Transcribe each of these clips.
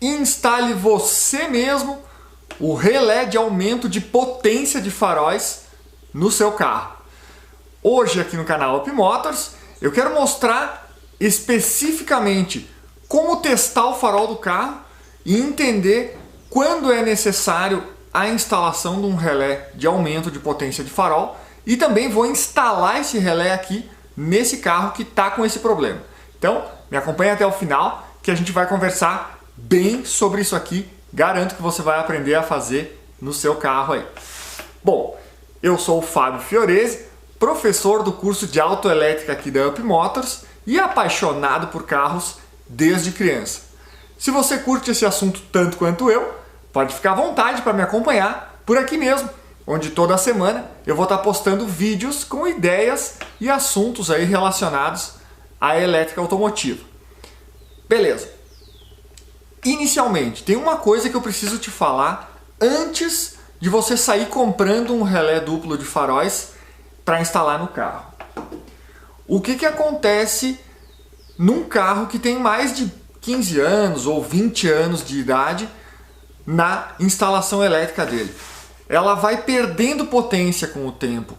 instale você mesmo o relé de aumento de potência de faróis no seu carro. Hoje aqui no canal Up Motors eu quero mostrar especificamente como testar o farol do carro e entender quando é necessário a instalação de um relé de aumento de potência de farol, e também vou instalar esse relé aqui nesse carro que está com esse problema. Então me acompanha até o final que a gente vai conversar bem sobre isso aqui. Garanto que você vai aprender a fazer no seu carro aí. Bom, eu sou o Fábio Fiorese, professor do curso de autoelétrica aqui da Up Motors e apaixonado por carros desde criança. Se você curte esse assunto tanto quanto eu, pode ficar à vontade para me acompanhar por aqui mesmo, onde toda semana eu vou estar postando vídeos com ideias e assuntos aí relacionados à elétrica automotiva. Beleza. Inicialmente, tem uma coisa que eu preciso te falar antes de você sair comprando um relé duplo de faróis para instalar no carro. O que acontece num carro que tem mais de 15 anos ou 20 anos de idade na instalação elétrica dele? Ela vai perdendo potência com o tempo.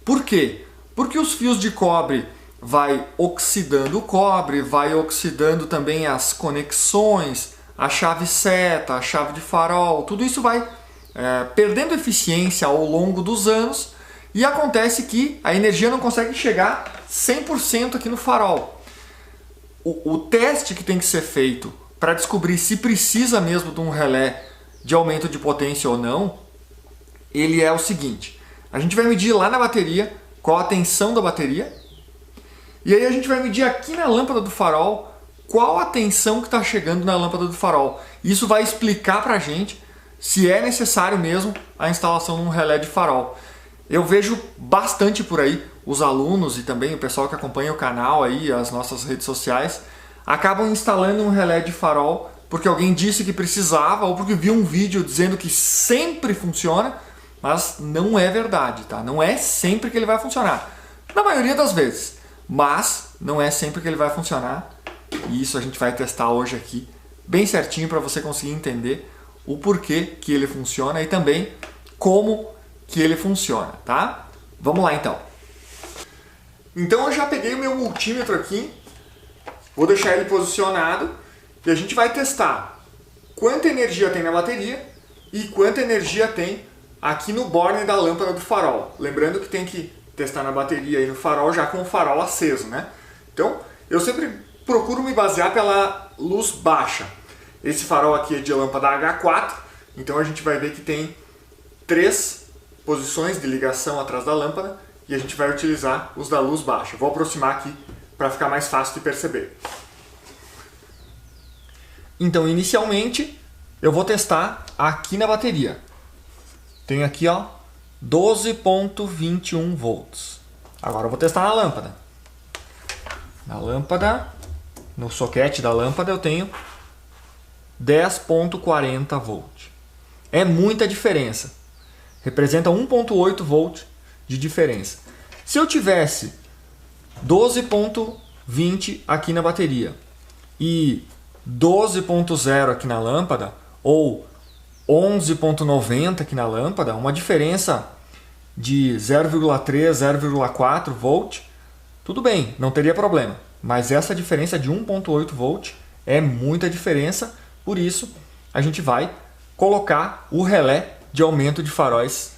Por quê? Porque os fios de cobre vai oxidando o cobre, vai oxidando também as conexões, a chave seta, a chave de farol, tudo isso vai perdendo eficiência ao longo dos anos e acontece que a energia não consegue chegar 100% aqui no farol. O teste que tem que ser feito para descobrir se precisa mesmo de um relé de aumento de potência ou não, ele é o seguinte: a gente vai medir lá na bateria qual a tensão da bateria, e aí a gente vai medir aqui na lâmpada do farol qual a tensão que está chegando na lâmpada do farol. Isso vai explicar para a gente se é necessário mesmo a instalação de um relé de farol. Eu vejo bastante por aí os alunos e também o pessoal que acompanha o canal aí, as nossas redes sociais, acabam instalando um relé de farol porque alguém disse que precisava ou porque viu um vídeo dizendo que sempre funciona, mas não é verdade, tá? Não é sempre que ele vai funcionar. Na maioria das vezes, mas não é sempre que ele vai funcionar. E isso a gente vai testar hoje aqui, bem certinho, para você conseguir entender o porquê que ele funciona e também como que ele funciona, tá? Vamos lá então. Então eu já peguei o meu multímetro aqui, vou deixar ele posicionado e a gente vai testar quanta energia tem na bateria e quanta energia tem aqui no borne da lâmpada do farol. Lembrando que tem que testar na bateria e no farol já com o farol aceso, né? Então eu sempre procuro me basear pela luz baixa. Esse farol aqui é de lâmpada H4, então a gente vai ver que tem 3 posições de ligação atrás da lâmpada e a gente vai utilizar os da luz baixa. Vou aproximar aqui para ficar mais fácil de perceber. Então, inicialmente, eu vou testar aqui na bateria. Tem aqui, ó, 12,21 volts. Agora eu vou testar na lâmpada. Na lâmpada, no soquete da lâmpada, eu tenho 10,40 volts. É muita diferença. Representa 1,8 volts de diferença. Se eu tivesse 12,20 aqui na bateria e 12,0 aqui na lâmpada, ou 11,90 aqui na lâmpada, uma diferença de 0,3, 0,4 volt, tudo bem, não teria problema. Mas essa diferença de 1,8 volt é muita diferença, por isso a gente vai colocar o relé de aumento de faróis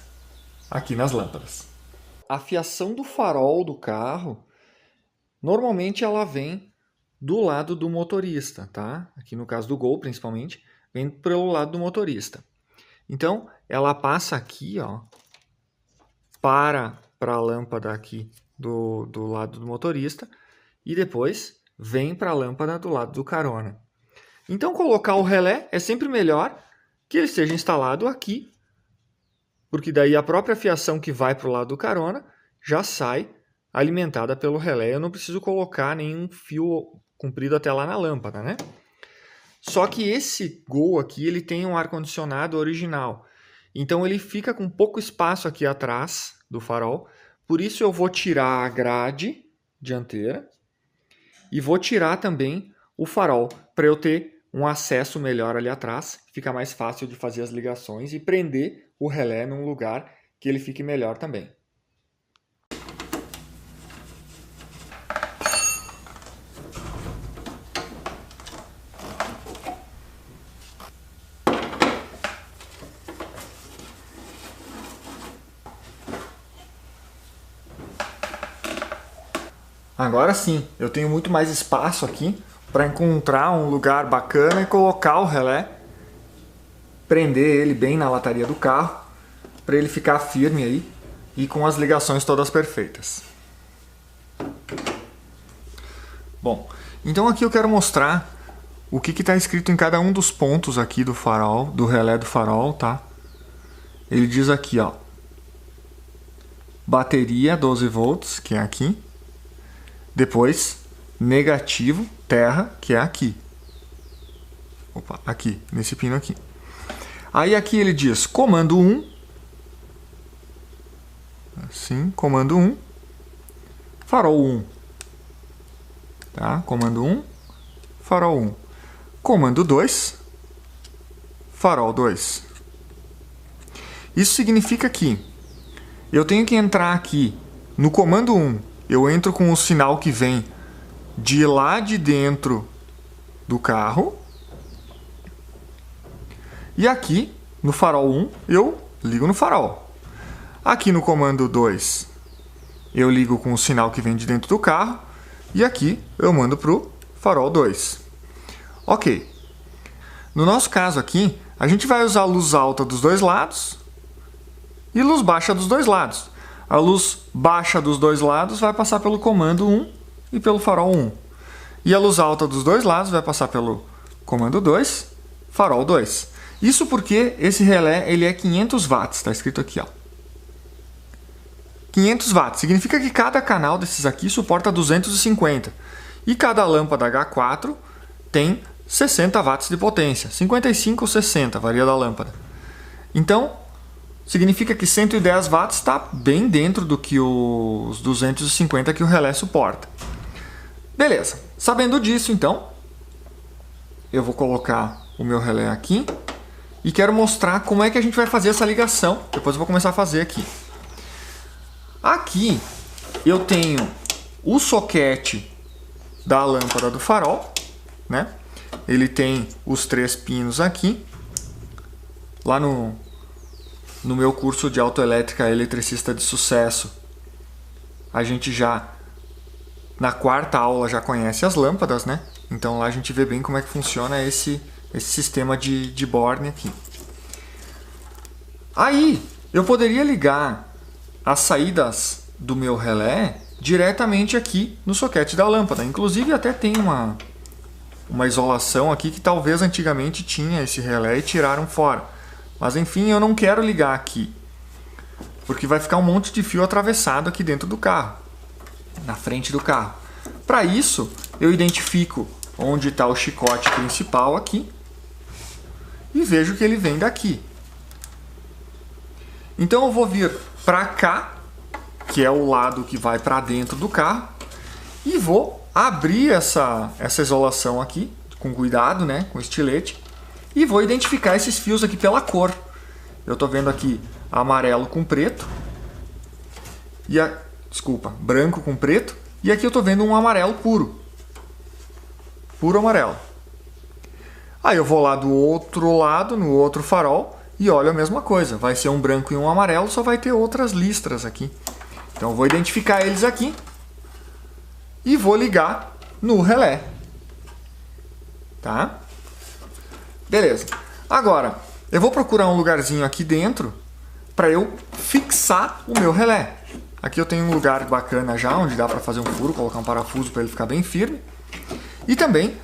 aqui nas lâmpadas. A fiação do farol do carro, normalmente ela vem do lado do motorista, tá? Aqui no caso do Gol, principalmente, vem pelo lado do motorista. Então, ela passa aqui, ó, para a lâmpada aqui do lado do motorista e depois vem para a lâmpada do lado do carona. Então, colocar o relé é sempre melhor que ele seja instalado aqui, porque daí a própria fiação que vai para o lado do carona já sai alimentada pelo relé. Eu não preciso colocar nenhum fio comprido até lá na lâmpada, né? Só que esse Gol aqui, ele tem um ar-condicionado original. Então ele fica com pouco espaço aqui atrás do farol. Por isso eu vou tirar a grade dianteira e vou tirar também o farol, para eu ter um acesso melhor ali atrás, fica mais fácil de fazer as ligações e prender o relé num lugar que ele fique melhor também. Agora sim, eu tenho muito mais espaço aqui para encontrar um lugar bacana e colocar o relé, prender ele bem na lataria do carro, para ele ficar firme aí e com as ligações todas perfeitas. Bom, então aqui eu quero mostrar o que está escrito em cada um dos pontos aqui do farol, do relé do farol, tá? Ele diz aqui, ó, bateria 12 volts, que é aqui. Depois, negativo, terra, que é aqui. Opa, aqui, nesse pino aqui. Aí aqui ele diz comando 1. Assim, comando 1. Farol 1. Tá? Comando 1, farol 1. Comando 2, farol 2. Isso significa que eu tenho que entrar aqui no comando 1. Eu entro com o sinal que vem de lá de dentro do carro. E aqui, no farol 1, eu ligo no farol. Aqui no comando 2, eu ligo com o sinal que vem de dentro do carro. E aqui, eu mando para o farol 2. Ok. No nosso caso aqui, a gente vai usar luz alta dos dois lados e luz baixa dos dois lados. A luz baixa dos dois lados vai passar pelo comando 1 e pelo farol 1. E a luz alta dos dois lados vai passar pelo comando 2, farol 2. Isso porque esse relé ele é 500 watts, está escrito aqui, ó. 500 watts significa que cada canal desses aqui suporta 250. E cada lâmpada H4 tem 60 watts de potência, 55 ou 60, varia da lâmpada. Então, significa que 110 watts está bem dentro do que os 250 que o relé suporta. Beleza, sabendo disso então, eu vou colocar o meu relé aqui e quero mostrar como é que a gente vai fazer essa ligação. Depois eu vou começar a fazer aqui. Aqui eu tenho o soquete da lâmpada do farol, né? Ele tem os 3 pinos aqui. Lá no meu curso de autoelétrica eletricista de sucesso, a gente já, na 4ª aula, já conhece as lâmpadas, né? Então lá a gente vê bem como é que funciona esse sistema de borne aqui. Aí, eu poderia ligar as saídas do meu relé diretamente aqui no soquete da lâmpada. Inclusive até tem uma isolação aqui que talvez antigamente tinha esse relé e tiraram fora. Mas enfim, eu não quero ligar aqui, porque vai ficar um monte de fio atravessado aqui dentro do carro, na frente do carro. Para isso, eu identifico onde está o chicote principal aqui e vejo que ele vem daqui. Então eu vou vir para cá, que é o lado que vai para dentro do carro, e vou abrir essa isolação aqui, com cuidado, né, com estilete, e vou identificar esses fios aqui pela cor. Eu estou vendo aqui amarelo com preto, branco com preto, e aqui eu estou vendo um amarelo puro. Puro amarelo. Aí eu vou lá do outro lado, no outro farol, e olho a mesma coisa. Vai ser um branco e um amarelo, só vai ter outras listras aqui. Então eu vou identificar eles aqui e vou ligar no relé. Tá? Beleza. Agora, eu vou procurar um lugarzinho aqui dentro para eu fixar o meu relé. Aqui eu tenho um lugar bacana já, onde dá para fazer um furo, colocar um parafuso para ele ficar bem firme. E também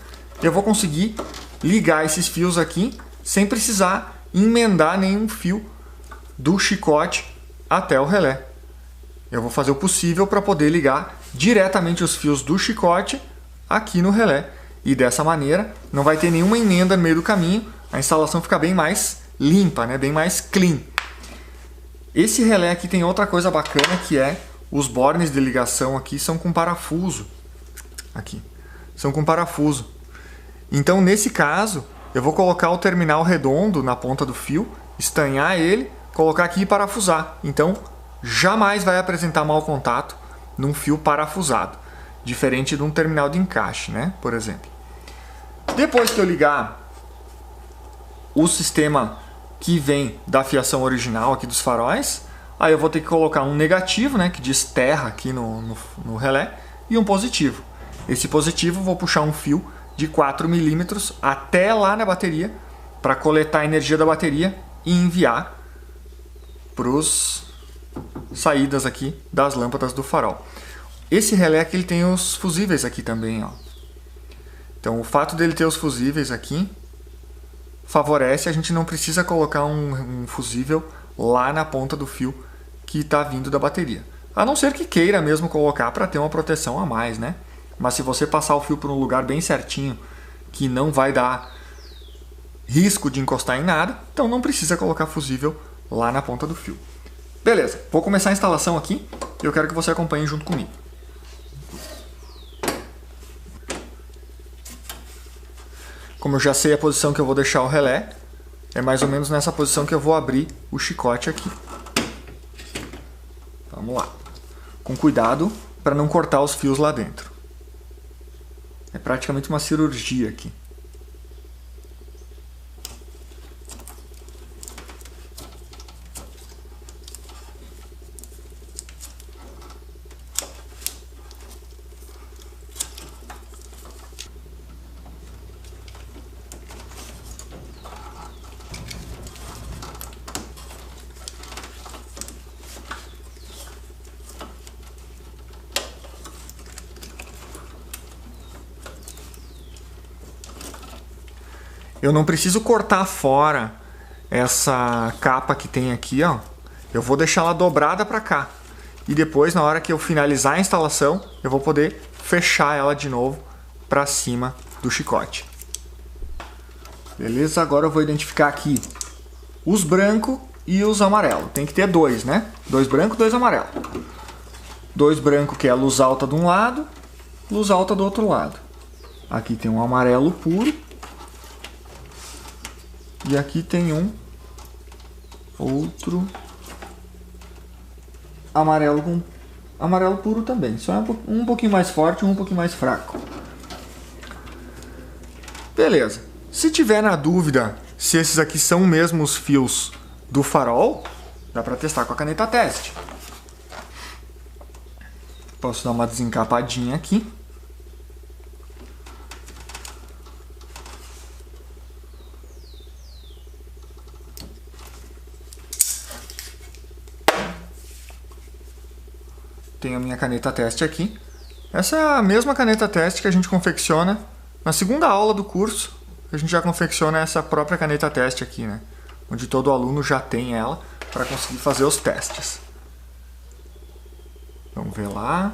eu vou conseguir ligar esses fios aqui sem precisar emendar nenhum fio do chicote até o relé. Eu vou fazer o possível para poder ligar diretamente os fios do chicote aqui no relé. E dessa maneira não vai ter nenhuma emenda no meio do caminho, a instalação fica bem mais limpa, né? Bem mais clean. Esse relé aqui tem outra coisa bacana, que é os bornes de ligação aqui são com parafuso. Aqui. São com parafuso. Então, nesse caso, eu vou colocar o terminal redondo na ponta do fio, estanhar ele, colocar aqui e parafusar. Então, jamais vai apresentar mau contato num fio parafusado, diferente de um terminal de encaixe, né? Por exemplo. Depois que eu ligar o sistema que vem da fiação original aqui dos faróis, aí eu vou ter que colocar um negativo, né, que diz terra aqui no relé, e um positivo. Esse positivo eu vou puxar um fio de 4 milímetros até lá na bateria para coletar a energia da bateria e enviar para as saídas aqui das lâmpadas do farol. Esse relé aqui ele tem os fusíveis aqui também, ó. Então o fato dele ter os fusíveis aqui favorece, a gente não precisa colocar um fusível lá na ponta do fio que está vindo da bateria. A não ser que queira mesmo colocar para ter uma proteção a mais, né? Mas se você passar o fio por um lugar bem certinho, que não vai dar risco de encostar em nada, então não precisa colocar fusível lá na ponta do fio. Beleza, vou começar a instalação aqui e eu quero que você acompanhe junto comigo. Como eu já sei a posição que eu vou deixar o relé, é mais ou menos nessa posição que eu vou abrir o chicote aqui. Vamos lá. Com cuidado para não cortar os fios lá dentro. É praticamente uma cirurgia aqui. Eu não preciso cortar fora essa capa que tem aqui, ó. Eu vou deixar ela dobrada para cá. E depois, na hora que eu finalizar a instalação, eu vou poder fechar ela de novo para cima do chicote. Beleza? Agora eu vou identificar aqui os brancos e os amarelos. Tem que ter dois, né? Dois brancos, dois amarelos. Dois brancos que é a luz alta de um lado, luz alta do outro lado. Aqui tem um amarelo puro. E aqui tem um outro amarelo com amarelo puro também. Só um pouquinho mais forte e um pouquinho mais fraco. Beleza. Se tiver na dúvida se esses aqui são mesmo os fios do farol, dá para testar com a caneta teste. Posso dar uma desencapadinha aqui. Tenho a minha caneta teste aqui. Essa é a mesma caneta teste que a gente confecciona na segunda aula do curso. A gente já confecciona essa própria caneta teste aqui, né? Onde todo aluno já tem ela para conseguir fazer os testes. Vamos ver lá.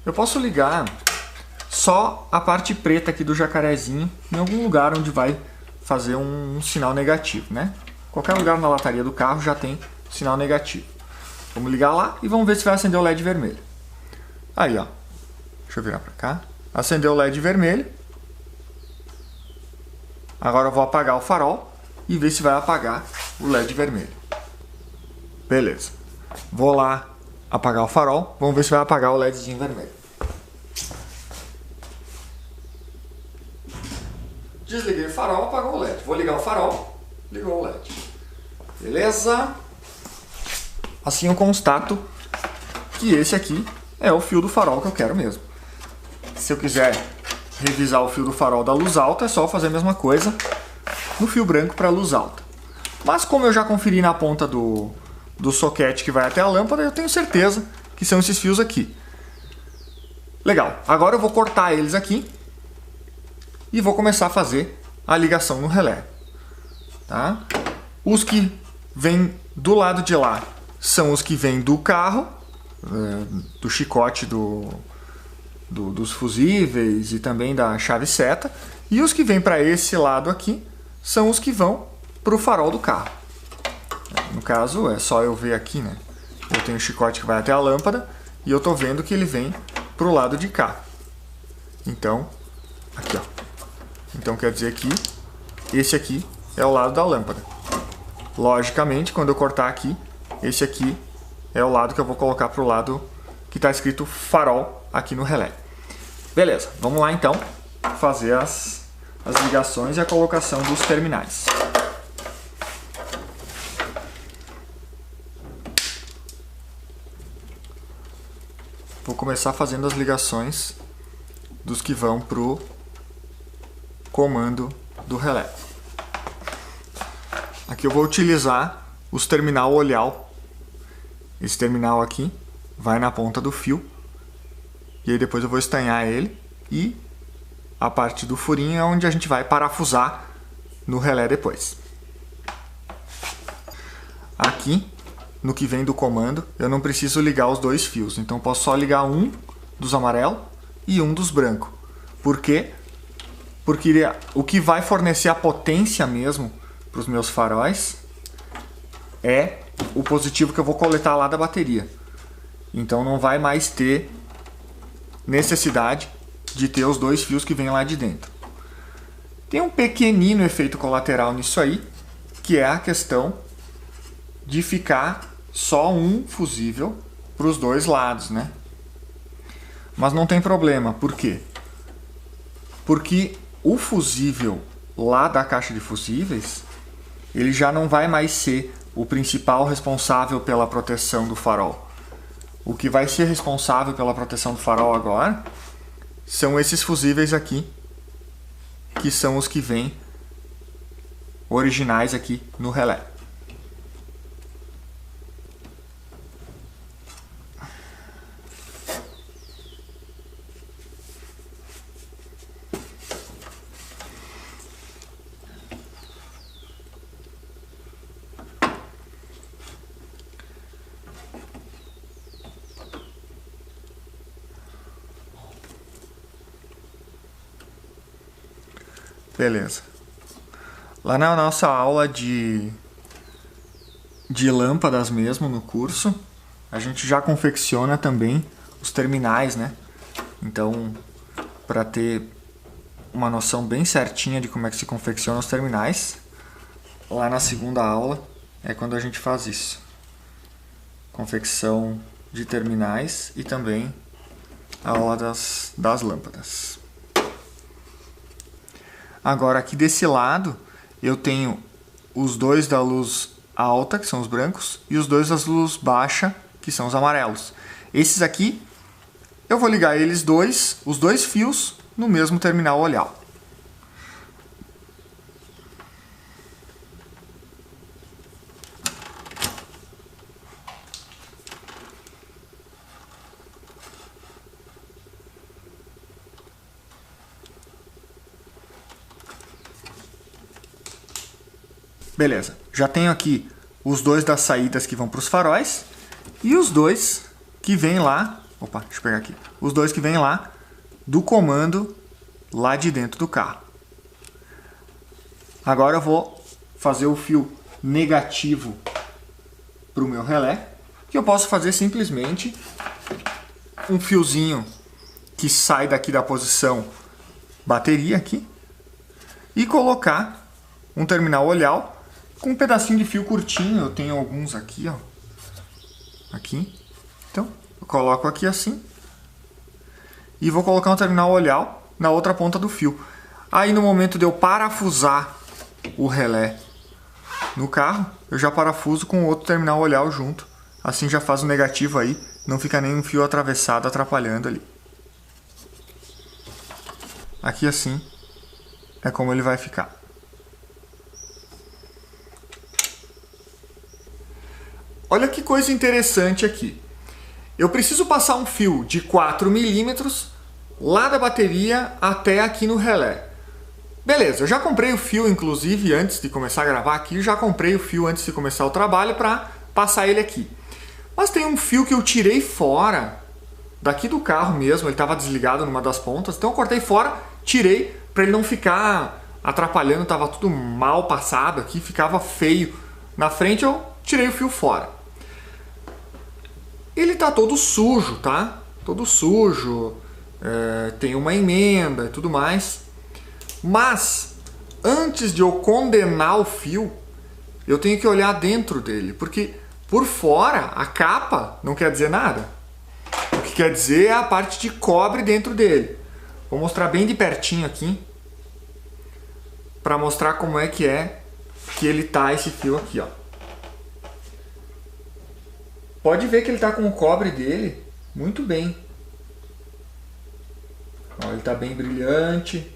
Eu posso ligar só a parte preta aqui do jacarezinho em algum lugar onde vai fazer um sinal negativo, né? Qualquer lugar na lataria do carro já tem sinal negativo. Vamos ligar lá e vamos ver se vai acender o LED vermelho. Aí, ó. Deixa eu virar para cá. Acendeu o LED vermelho. Agora eu vou apagar o farol e ver se vai apagar o LED vermelho. Beleza. Vou lá apagar o farol. Vamos ver se vai apagar o LEDzinho vermelho. Desliguei o farol, apagou o LED. Vou ligar o farol, ligou o LED. Beleza? Assim eu constato que esse aqui é o fio do farol que eu quero mesmo. Se eu quiser revisar o fio do farol da luz alta, é só fazer a mesma coisa no fio branco para a luz alta. Mas como eu já conferi na ponta do soquete que vai até a lâmpada, eu tenho certeza que são esses fios aqui. Legal, agora eu vou cortar eles aqui e vou começar a fazer a ligação no relé. Tá? Os que vêm do lado de lá são os que vêm do carro, do chicote dos fusíveis e também da chave seta. E os que vêm para esse lado aqui são os que vão para o farol do carro. No caso, é só eu ver aqui, né? Eu tenho o chicote que vai até a lâmpada e eu estou vendo que ele vem para o lado de cá. Então, aqui, ó. Então quer dizer que esse aqui é o lado da lâmpada. Logicamente, quando eu cortar aqui, esse aqui é o lado que eu vou colocar para o lado que está escrito farol aqui no relé. Beleza, vamos lá então fazer as ligações e a colocação dos terminais. Vou começar fazendo as ligações dos que vão para o comando do relé. Aqui eu vou utilizar os terminal olhal. Esse terminal aqui vai na ponta do fio. E aí depois eu vou estanhar ele. E a parte do furinho é onde a gente vai parafusar no relé depois. Aqui, no que vem do comando, eu não preciso ligar os dois fios. Então eu posso só ligar um dos amarelos e um dos brancos. Por quê? Porque o que vai fornecer a potência mesmo para os meus faróis é o positivo que eu vou coletar lá da bateria. Então não vai mais ter necessidade de ter os dois fios que vêm lá de dentro. Tem um pequenino efeito colateral nisso aí, que é a questão de ficar só um fusível para os dois lados, né? Mas não tem problema, por quê? Porque o fusível lá da caixa de fusíveis, ele já não vai mais ser o principal responsável pela proteção do farol. O que vai ser responsável pela proteção do farol agora são esses fusíveis aqui, que são os que vêm originais aqui no relé. Beleza. Lá na nossa aula de lâmpadas mesmo, no curso, a gente já confecciona também os terminais, né? Então, para ter uma noção bem certinha de como é que se confecciona os terminais, lá na segunda aula é quando a gente faz isso. Confecção de terminais e também a aula das lâmpadas. Agora aqui desse lado eu tenho os dois da luz alta, que são os brancos, e os dois da luz baixa, que são os amarelos. Esses aqui eu vou ligar eles dois, os dois fios, no mesmo terminal olhal. Beleza, já tenho aqui os dois das saídas que vão para os faróis e os dois que vêm lá, opa, deixa eu pegar aqui, os dois que vêm lá do comando lá de dentro do carro. Agora eu vou fazer o fio negativo para o meu relé, que eu posso fazer simplesmente um fiozinho que sai daqui da posição bateria aqui e colocar um terminal olhal com um pedacinho de fio curtinho. Eu tenho alguns aqui, ó. Aqui. Então, eu coloco aqui assim. E vou colocar um terminal olhal na outra ponta do fio. Aí no momento de eu parafusar o relé no carro, eu já parafuso com outro terminal olhal junto. Assim já faz o negativo aí, não fica nenhum fio atravessado atrapalhando ali. Aqui assim é como ele vai ficar. Olha que coisa interessante aqui. Eu preciso passar um fio de 4 milímetros lá da bateria até aqui no relé. Beleza, eu já comprei o fio, inclusive, antes de começar a gravar aqui, já comprei o fio antes de começar o trabalho para passar ele aqui. Mas tem um fio que eu tirei fora, daqui do carro mesmo, ele estava desligado numa das pontas, então eu cortei fora, tirei para ele não ficar atrapalhando, estava tudo mal passado aqui, ficava feio. Na frente eu tirei o fio fora. Ele tá todo sujo, tá? Todo sujo, tem uma emenda e tudo mais. Mas, antes de eu condenar o fio, eu tenho que olhar dentro dele, porque por fora, a capa não quer dizer nada. O que quer dizer é a parte de cobre dentro dele. Vou mostrar bem de pertinho aqui, para mostrar como é que ele tá, esse fio aqui, ó. Pode ver que ele tá com o cobre dele muito bem. Ó, ele tá bem brilhante.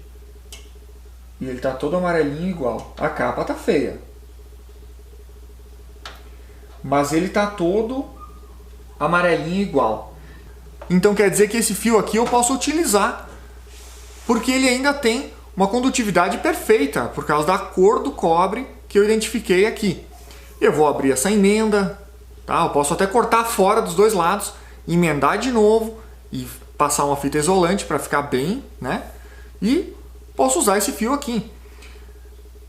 E ele tá todo amarelinho igual. A capa tá feia. Mas ele tá todo amarelinho igual. Então quer dizer que esse fio aqui eu posso utilizar, porque ele ainda tem uma condutividade perfeita, por causa da cor do cobre que eu identifiquei aqui. Eu vou abrir essa emenda, tá? Eu posso até cortar fora dos dois lados, emendar de novo e passar uma fita isolante para ficar bem, né? E posso usar esse fio aqui.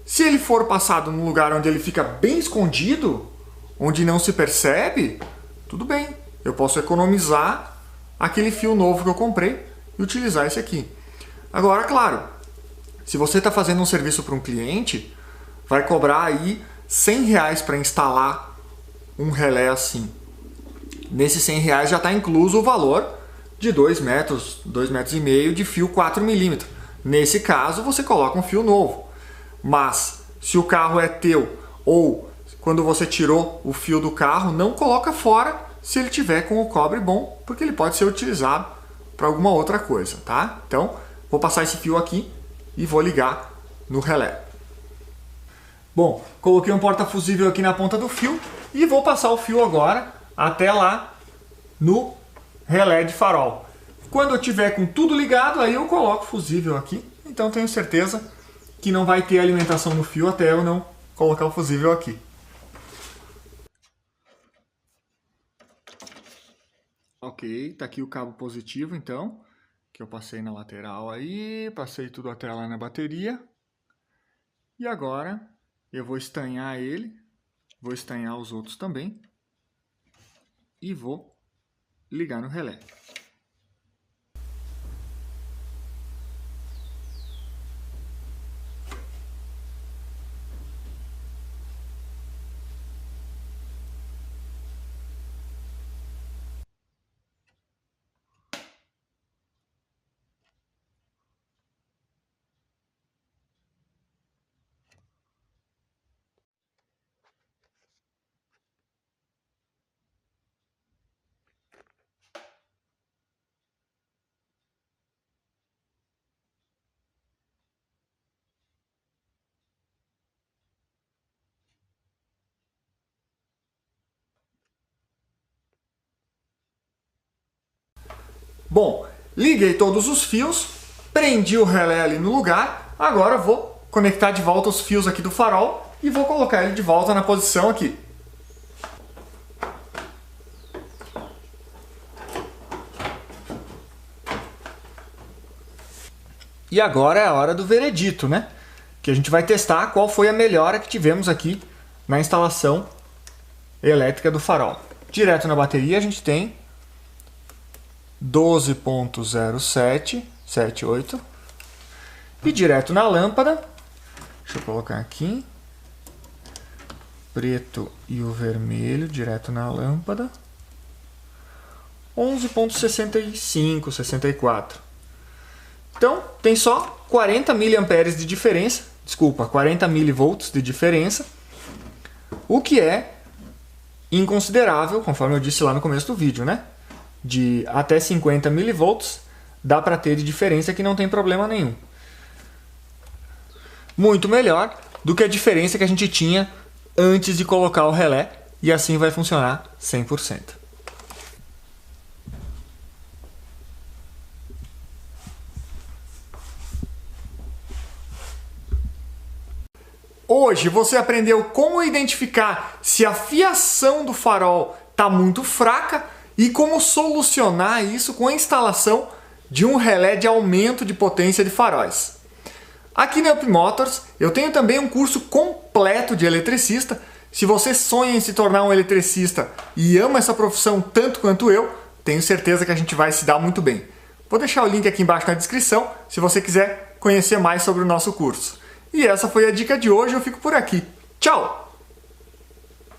Se ele for passado num lugar onde ele fica bem escondido, onde não se percebe, tudo bem. Eu posso economizar aquele fio novo que eu comprei e utilizar esse aqui. Agora, claro, se você está fazendo um serviço para um cliente, vai cobrar aí R$100 para instalar um relé assim. Nesses R$100 já está incluso o valor de 2 metros, 2,5 metros de fio 4 milímetros. Nesse caso, você coloca um fio novo. Mas, se o carro é teu, ou quando você tirou o fio do carro, não coloca fora se ele tiver com o cobre bom, porque ele pode ser utilizado para alguma outra coisa, tá? Então, vou passar esse fio aqui e vou ligar no relé. Bom, coloquei um porta-fusível aqui na ponta do fio e vou passar o fio agora até lá no relé de farol. Quando eu tiver com tudo ligado, aí eu coloco o fusível aqui. Então tenho certeza que não vai ter alimentação no fio até eu não colocar o fusível aqui. Ok, tá aqui o cabo positivo então, que eu passei na lateral aí, passei tudo até lá na bateria. E agora eu vou estanhar ele, vou estanhar os outros também e vou ligar no relé. Bom, liguei todos os fios, prendi o relé ali no lugar, agora vou conectar de volta os fios aqui do farol e vou colocar ele de volta na posição aqui. E agora é a hora do veredito, né? Que a gente vai testar qual foi a melhora que tivemos aqui na instalação elétrica do farol. Direto na bateria a gente tem 12.0778 e direto na lâmpada, deixa eu colocar aqui, preto e o vermelho direto na lâmpada, 11.65, 64. Então tem só 40 mA de diferença, desculpa, 40 mV de diferença, o que é inconsiderável, conforme eu disse lá no começo do vídeo, né? De até 50 mV dá para ter de diferença que não tem problema nenhum. Muito melhor do que a diferença que a gente tinha antes de colocar o relé, e assim vai funcionar 100%. Hoje você aprendeu como identificar se a fiação do farol está muito fraca e como solucionar isso com a instalação de um relé de aumento de potência de faróis. Aqui na Up Motors eu tenho também um curso completo de eletricista. Se você sonha em se tornar um eletricista e ama essa profissão tanto quanto eu, tenho certeza que a gente vai se dar muito bem. Vou deixar o link aqui embaixo na descrição se você quiser conhecer mais sobre o nosso curso. E essa foi a dica de hoje, eu fico por aqui. Tchau!